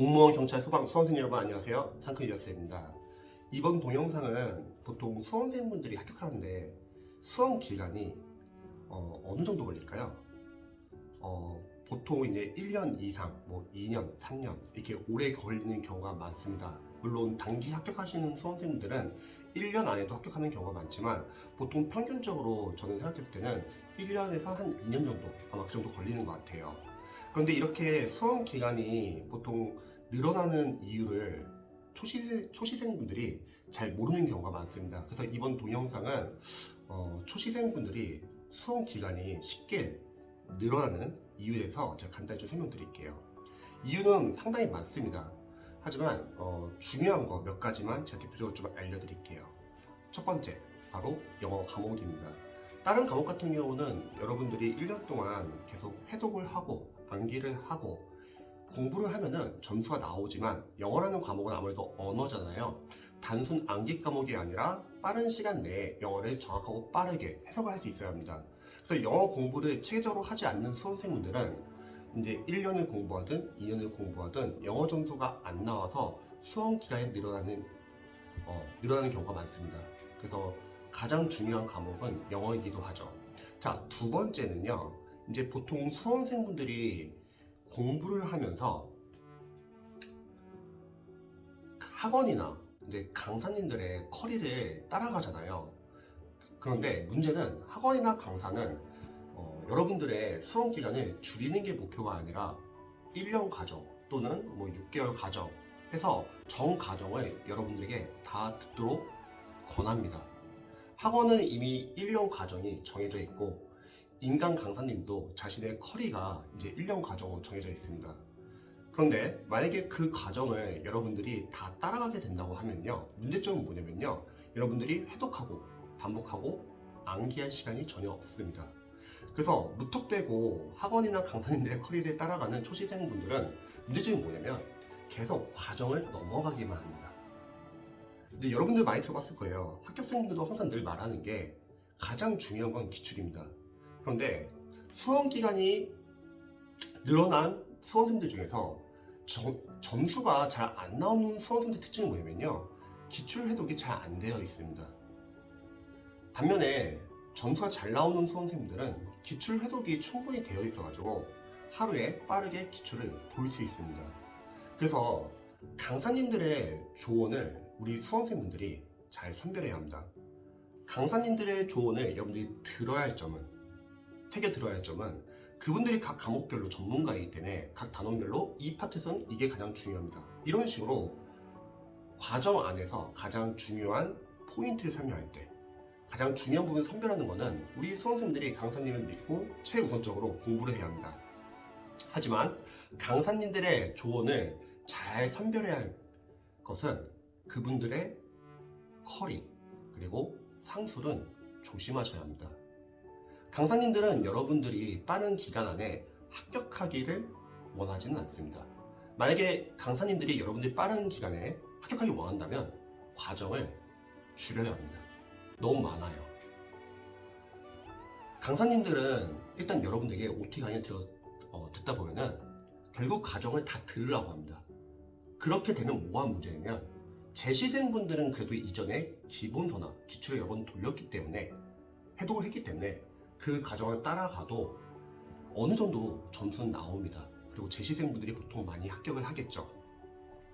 공무원, 경찰, 소방, 수험생 여러분 안녕하세요. 상크리더스입니다. 이번 동영상은 보통 수험생분들이 합격하는데 수험 기간이 어느 정도 걸릴까요? 보통 이제 1년 이상, 2년, 3년 이렇게 오래 걸리는 경우가 많습니다. 물론 단기 합격하시는 수험생분들은 1년 안에도 합격하는 경우가 많지만 보통 평균적으로 저는 생각했을 때는 1년에서 한 2년 정도 아마 그 정도 걸리는 것 같아요. 그런데 이렇게 수험 기간이 보통 늘어나는 이유를 초시생분들이 잘 모르는 경우가 많습니다. 그래서 이번 동영상은 초시생분들이 수험 기간이 쉽게 늘어나는 이유에 대해서 제가 간단히 좀 설명드릴게요. 이유는 상당히 많습니다. 하지만 중요한 거 몇 가지만 제가 대표적으로 좀 알려드릴게요. 첫 번째, 바로 영어 과목입니다. 다른 과목 같은 경우는 여러분들이 1년 동안 계속 해독을 하고 암기를 하고 공부를 하면은 점수가 나오지만 영어라는 과목은 아무래도 언어잖아요. 단순 암기 과목이 아니라 빠른 시간 내에 영어를 정확하고 빠르게 해석을 할 수 있어야 합니다. 그래서 영어 공부를 체계적으로 하지 않는 수험생분들은 이제 1년을 공부하든 2년을 공부하든 영어 점수가 안 나와서 수험 기간이 늘어나는 경우가 많습니다. 그래서 가장 중요한 과목은 영어이기도 하죠. 자, 두 번째는요. 이제 보통 수험생분들이 공부를 하면서 학원이나 이제 강사님들의 커리를 따라가잖아요. 그런데 문제는 학원이나 강사는 여러분들의 수험 기간을 줄이는 게 목표가 아니라 1년 과정 또는 6개월 과정 해서 전 과정을 여러분들에게 다 듣도록 권합니다. 학원은 이미 1년 과정이 정해져 있고 인간 강사님도 자신의 커리가 이제 1년 과정으로 정해져 있습니다. 그런데 만약에 그 과정을 여러분들이 다 따라가게 된다고 하면요, 문제점은 뭐냐면요, 여러분들이 해독하고 반복하고 암기할 시간이 전혀 없습니다. 그래서 무턱대고 학원이나 강사님들의 커리를 따라가는 초시생분들은 문제점이 뭐냐면 계속 과정을 넘어가기만 합니다. 근데 여러분들 많이 들어봤을 거예요. 합격생분들도 항상 늘 말하는 게 가장 중요한 건 기출입니다. 그런데 수험 기간이 늘어난 수험생들 중에서 점수가 잘 안 나오는 수험생들 특징이 뭐냐면요, 기출 해독이 잘 안 되어 있습니다. 반면에 점수가 잘 나오는 수험생들은 기출 해독이 충분히 되어 있어가지고 하루에 빠르게 기출을 볼 수 있습니다. 그래서 강사님들의 조언을 우리 수험생분들이 잘 선별해야 합니다. 강사님들의 조언을 여러분들이 들어야 할 점은, 새겨 들어야 할 점은, 그분들이 각 과목별로 전문가이기 때문에 각 단원별로 이 파트에서는 이게 가장 중요합니다. 이런 식으로 과정 안에서 가장 중요한 포인트를 설명할 때 가장 중요한 부분을 선별하는 것은 우리 수험생들이 강사님을 믿고 최우선적으로 공부를 해야 합니다. 하지만 강사님들의 조언을 잘 선별해야 할 것은 그분들의 커리 그리고 상술은 조심하셔야 합니다. 강사님들은 여러분들이 빠른 기간 안에 합격하기를 원하지는 않습니다. 만약에 강사님들이 여러분들이 빠른 기간에 합격하기 원한다면 과정을 줄여야 합니다. 너무 많아요. 강사님들은 일단 여러분들에게 OT 강의를 듣다 보면은 결국 과정을 다 들으라고 합니다. 그렇게 되면 뭐가 문제냐면 재시생분들은 그래도 이전에 기본서나 기출을 여러 번 돌렸기 때문에 해독을 했기 때문에 그 과정을 따라가도 어느 정도 점수는 나옵니다. 그리고 재시생분들이 보통 많이 합격을 하겠죠.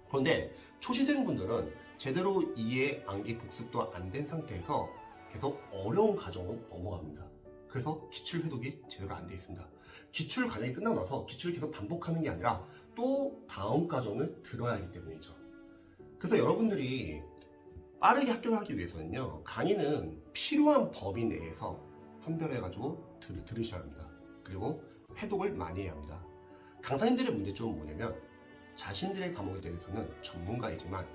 그런데 초시생분들은 제대로 이해, 암기, 복습도 안 된 상태에서 계속 어려운 과정으로 넘어갑니다. 그래서 기출 해독이 제대로 안 돼 있습니다. 기출 과정이 끝나고 나서 기출을 계속 반복하는 게 아니라 또 다음 과정을 들어야 하기 때문이죠. 그래서 여러분들이 빠르게 합격을 하기 위해서는요, 강의는 필요한 범위 내에서 선별해가지고 들으셔야 합니다. 그리고 해독을 많이 해야 합니다. 강사님들의 문제점은 뭐냐면 자신들의 과목에 대해서는 전문가이지만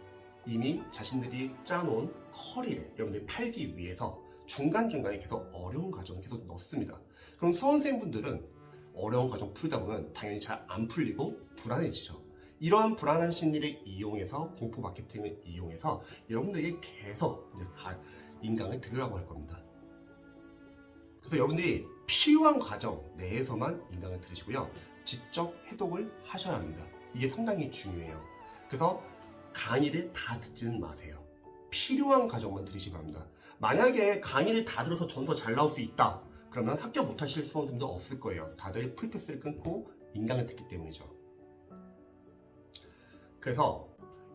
이미 자신들이 짜놓은 커리를 여러분들이 팔기 위해서 중간중간에 계속 어려운 과정을 계속 넣습니다. 그럼 수험생분들은 어려운 과정 풀다 보면 당연히 잘 안 풀리고 불안해지죠. 이러한 불안한 심리를 이용해서 공포 마케팅을 이용해서 여러분들에게 계속 이제 인강을 들으라고 할 겁니다. 그래서 여러분들이 필요한 과정 내에서만 인강을 들으시고요, 지적 해독을 하셔야 합니다. 이게 상당히 중요해요. 그래서 강의를 다 듣지는 마세요. 필요한 과정만 들으시기 바랍니다. 만약에 강의를 다 들어서 점수가 잘 나올 수 있다, 그러면 합격 못하실 수험생도 없을 거예요. 다들 프리패스를 끊고 인강을 듣기 때문이죠. 그래서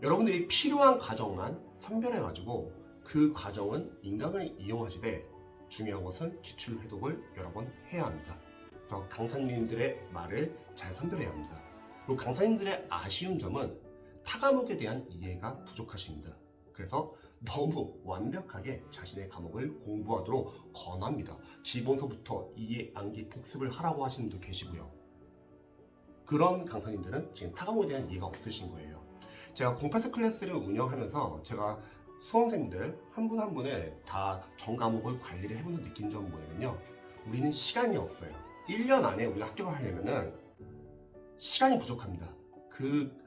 여러분들이 필요한 과정만 선별해가지고 그 과정은 인강을 이용하시되, 중요한 것은 기출 회독을 여러 번 해야 합니다. 그래서 강사님들의 말을 잘 선별해야 합니다. 그리고 강사님들의 아쉬운 점은 타 과목에 대한 이해가 부족하십니다. 그래서 너무 완벽하게 자신의 과목을 공부하도록 권합니다. 기본서부터 이해, 암기, 복습을 하라고 하시는 분도 계시고요. 그런 강사님들은 지금 타 과목에 대한 이해가 없으신 거예요. 제가 08세 클래스를 운영하면서 제가 수험생들 한 분 한 분을 다 전 과목을 관리를 해보면서 느낀 점은 뭐냐면요, 우리는 시간이 없어요. 1년 안에 우리가 합격을 하려면은 시간이 부족합니다. 그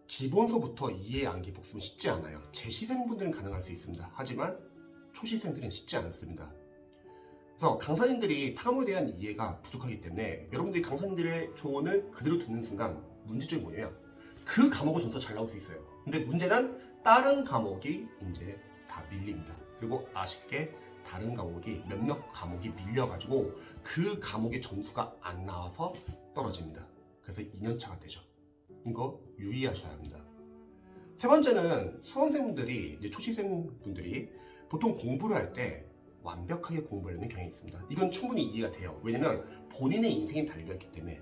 기본서부터 이해, 암기, 복습은 쉽지 않아요. 재시생분들은 가능할 수 있습니다. 하지만 초시생들은 쉽지 않습니다. 그래서 강사님들이 타 과목에 대한 이해가 부족하기 때문에 여러분들이 강사님들의 조언을 그대로 듣는 순간 문제점이 뭐냐면 그 과목은 점수가 잘 나올 수 있어요. 근데 문제는 다른 과목이 이제 다 밀립니다. 그리고 아쉽게 다른 과목이 몇몇 과목이 밀려가지고 그 과목의 점수가 안 나와서 떨어집니다. 그래서 2년차가 되죠. 이거 유의하셔야 합니다. 세 번째는 수험생분들이, 이제 초시생분들이 보통 공부를 할 때 완벽하게 공부하려는 경향이 있습니다. 이건 충분히 이해가 돼요. 왜냐면 본인의 인생이 달려있기 때문에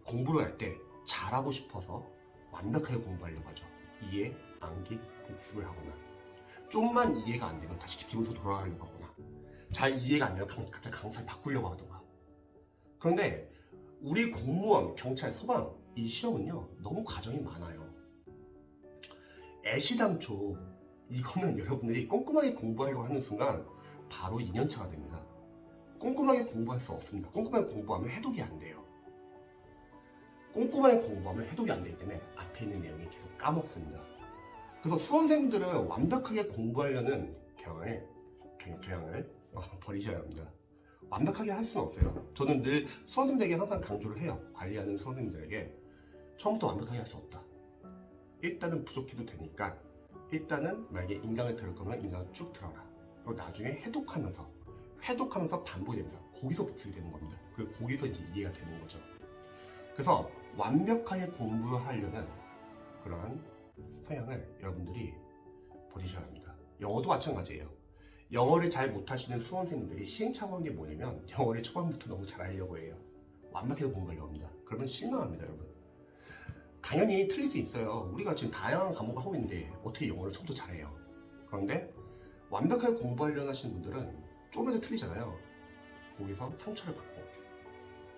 공부를 할 때 잘하고 싶어서 완벽하게 공부하려고 하죠. 이해, 암기, 복습을 하거나, 좀만 이해가 안 되면 다시 기본서 돌아가려고 하거나, 잘 이해가 안 되면 각자 강사를 바꾸려고 하던가. 그런데 우리 공무원, 경찰, 소방 이 시험은요 너무 과정이 많아요. 애시당초 이거는 여러분들이 꼼꼼하게 공부하려고 하는 순간 바로 2년차가 됩니다. 꼼꼼하게 공부할 수 없습니다. 꼼꼼하게 공부하면 해독이 안 돼요. 꼼꼼하게 공부하면 해독이 안 되기 때문에 앞에 있는 내용이 계속 까먹습니다. 그래서 수험생들은 완벽하게 공부하려는 경향을 버리셔야 합니다. 완벽하게 할 수는 없어요. 저는 늘 수험생들에게 항상 강조를 해요. 관리하는 수험생들에게 처음부터 완벽하게 할 수 없다. 일단은 부족해도 되니까 일단은 만약에 인강을 들을 거면 인강을 쭉 들어라. 그리고 나중에 해독하면서 반복되면서 거기서 복습이 되는 겁니다. 그리고 거기서 이제 이해가 되는 거죠. 그래서 완벽하게 공부하려는 그러한 성향을 여러분들이 버리셔야 합니다. 영어도 마찬가지예요. 영어를 잘 못하시는 수험생들이 시행착오한 게 뭐냐면 영어를 초반부터 너무 잘하려고 해요. 완벽하게 공부하려고 합니다. 그러면 실망합니다, 여러분. 당연히 틀릴 수 있어요. 우리가 지금 다양한 과목을 하고 있는데 어떻게 영어를 처음부터 잘해요? 그런데 완벽하게 공부하려고 하시는 분들은 조금이라도 틀리잖아요. 거기서 상처를 받고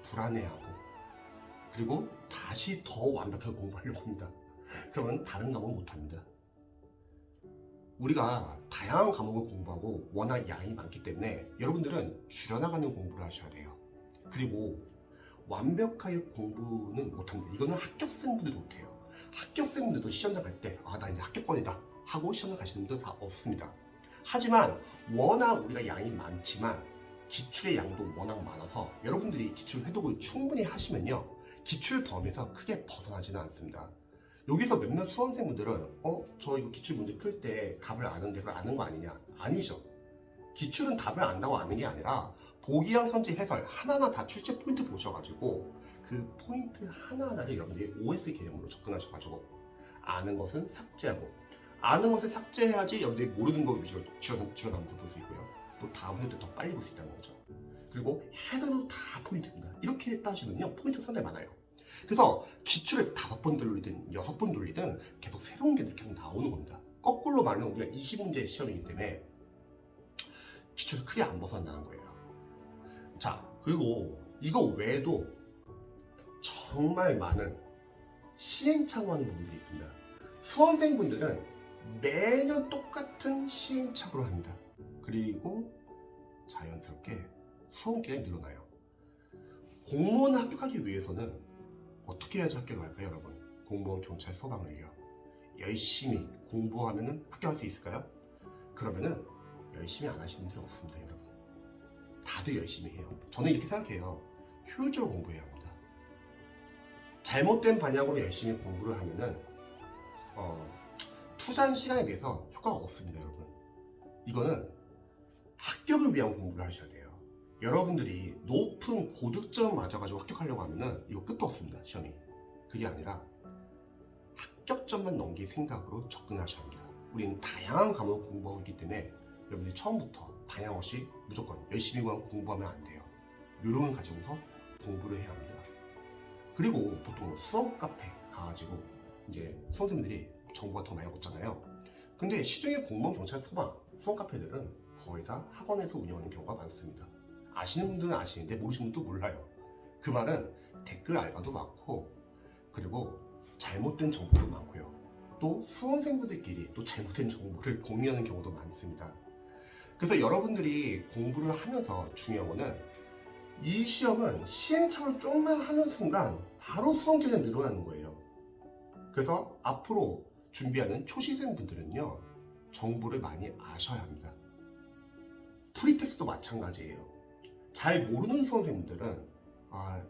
불안해하고 그리고 다시 더 완벽하게 공부하려고 합니다. 그러면 다른 과목 못합니다. 우리가 다양한 과목을 공부하고 워낙 양이 많기 때문에 여러분들은 줄여나가는 공부를 하셔야 돼요. 그리고 완벽하게 공부는 못합니다. 이거는 합격생분들도 못해요. 합격생분들도 시험장 갈 때 나 이제 합격권이다 하고 시험장 가시는 분들 다 없습니다. 하지만 워낙 우리가 양이 많지만 기출의 양도 워낙 많아서 여러분들이 기출 회독을 충분히 하시면요 기출 범위에서 크게 벗어나지는 않습니다. 여기서 몇몇 수험생분들은 저 이거 기출 문제 풀 때 답을 아는데 그걸 아는 거 아니냐? 아니죠. 기출은 답을 안다고 아는 게 아니라 보기형 선지 해설 하나하나 다 출제 포인트 보셔가지고 그 포인트 하나하나를 여러분들이 OS 개념으로 접근하셔가지고 아는 것은 삭제하고 아는 것을 삭제해야지 여러분들이 모르는 거 위주로 줄여나면서 볼 수 있고요. 또 다음 회도 더 빨리 볼 수 있다는 거죠. 그리고 해설도 다 포인트입니다. 이렇게 따지면요 포인트가 상당히 많아요. 그래서 기출을 5번 돌리든 6번 돌리든 계속 새로운 게 계속 나오는 겁니다. 거꾸로 말하면 우리가 20문제 시험이기 때문에 기출을 크게 안 벗어나는 거예요. 자, 그리고 이거 외에도 정말 많은 시행착오하는 부분들이 있습니다. 수험생분들은 매년 똑같은 시행착오를 합니다. 그리고 자연스럽게 수험 기간이 늘어나요. 공무원을 합격하기 위해서는 어떻게 해야지 합격을 할까요, 여러분? 공무원, 경찰, 소방을요. 열심히 공부하면 합격할 수 있을까요? 그러면은 열심히 안 하시는 분들은 없습니다, 여러분. 다들 열심히 해요. 저는 이렇게 생각해요. 효율적으로 공부해야 합니다. 잘못된 방향으로 열심히 공부를 하면은 투자한 시간에 비해서 효과가 없습니다, 여러분. 이거는 합격을 위한 공부를 하셔야 돼요. 여러분들이 높은 고득점 맞아가지고 합격하려고 하면은 이거 끝도 없습니다, 시험이. 그게 아니라 합격점만 넘길 생각으로 접근하셔야 합니다. 우리는 다양한 과목을 공부하고 있기 때문에 여러분들이 처음부터 방향 없이 무조건 열심히만 공부하면 안 돼요. 요령을 가지고서 공부를 해야 합니다. 그리고 보통 수험 카페 가가지고 이제 선생님들이 정보가 더 많이 얻잖아요. 근데 시중의 공무원, 경찰, 소방, 수험 카페들은 거의 다 학원에서 운영하는 경우가 많습니다. 아시는 분들은 아시는데 모르시는 분도 몰라요. 그 말은 댓글 알바도 많고, 그리고 잘못된 정보도 많고요. 또 수험생분들끼리 또 잘못된 정보를 공유하는 경우도 많습니다. 그래서 여러분들이 공부를 하면서 중요한 거는 이 시험은 시행착오를 조금만 하는 순간 바로 수험 기간이 늘어나는 거예요. 그래서 앞으로 준비하는 초시생분들은요, 정보를 많이 아셔야 합니다. 프리패스도 마찬가지예요. 잘 모르는 수험생분들은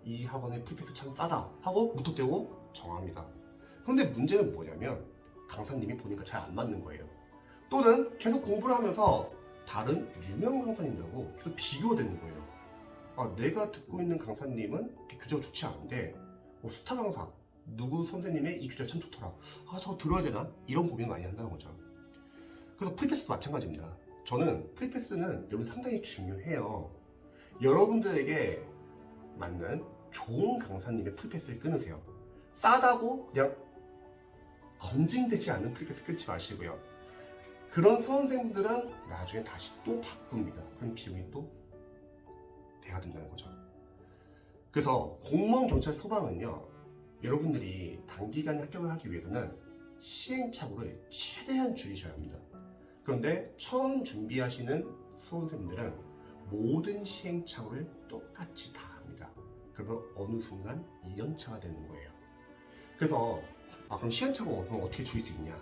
이 학원의 프리패스 참 싸다 하고 무턱대고 정합니다. 그런데 문제는 뭐냐면 강사님이 보니까 잘 안 맞는 거예요. 또는 계속 공부를 하면서 다른 유명 강사님들하고 계속 비교되는 거예요. 내가 듣고 있는 강사님은 교재가 좋지 않은데 스타 강사 누구 선생님의 이 교재 참 좋더라. 저거 들어야 되나? 이런 고민 많이 한다는 거죠. 그래서 프리패스도 마찬가지입니다. 저는 프리패스는 여러분 상당히 중요해요. 여러분들에게 맞는 좋은 강사님의 프리패스를 끊으세요. 싸다고 그냥 검증되지 않는 프리패스 끊지 마시고요. 그런 수험생들은 나중에 다시 또 바꿉니다. 그럼 비용이 또 돼야 된다는 거죠. 그래서 공무원, 경찰, 소방은요, 여러분들이 단기간에 합격을 하기 위해서는 시행착오를 최대한 줄이셔야 합니다. 그런데 처음 준비하시는 수험생들은 모든 시행착오를 똑같이 다 합니다. 그러면 어느 순간 2년차가 되는 거예요. 그래서 그럼 시행착오 어떻게 줄일 수 있냐?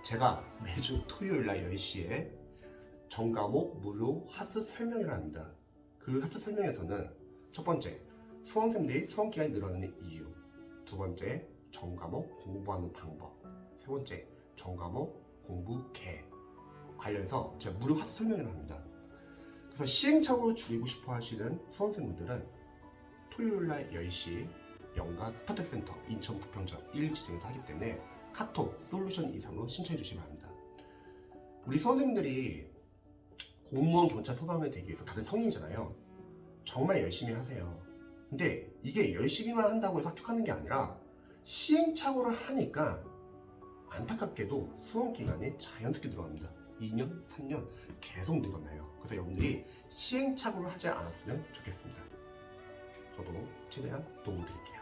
제가 매주 토요일 날 10시에 전과목 무료 학습 설명회를 합니다. 그 학습 설명에서는 첫 번째, 수험생들이 수험 기간이 늘어나는 이유, 두 번째, 전과목 공부하는 방법, 세 번째, 전과목 공부 계획 관련해서 제가 무료 학습 설명회를 합니다. 그래서 시행착오를 줄이고 싶어 하시는 수험생분들은 토요일 날 10시 영가 스파트센터 인천 부평점 1지점에서 하기 때문에 카톡 솔루션 이상으로 신청해 주시면 합니다. 우리 수험생들이 공무원, 경찰, 소방을 되기 위해서 다들 성인이잖아요. 정말 열심히 하세요. 근데 이게 열심히만 한다고 해서 합격하는 게 아니라 시행착오를 하니까 안타깝게도 수험 기간이 자연스럽게 늘어납니다. 2년, 3년 계속 늘어나요. 그래서 여러분들이 시행착오를 하지 않았으면 좋겠습니다. 저도 최대한 도움을 드릴게요.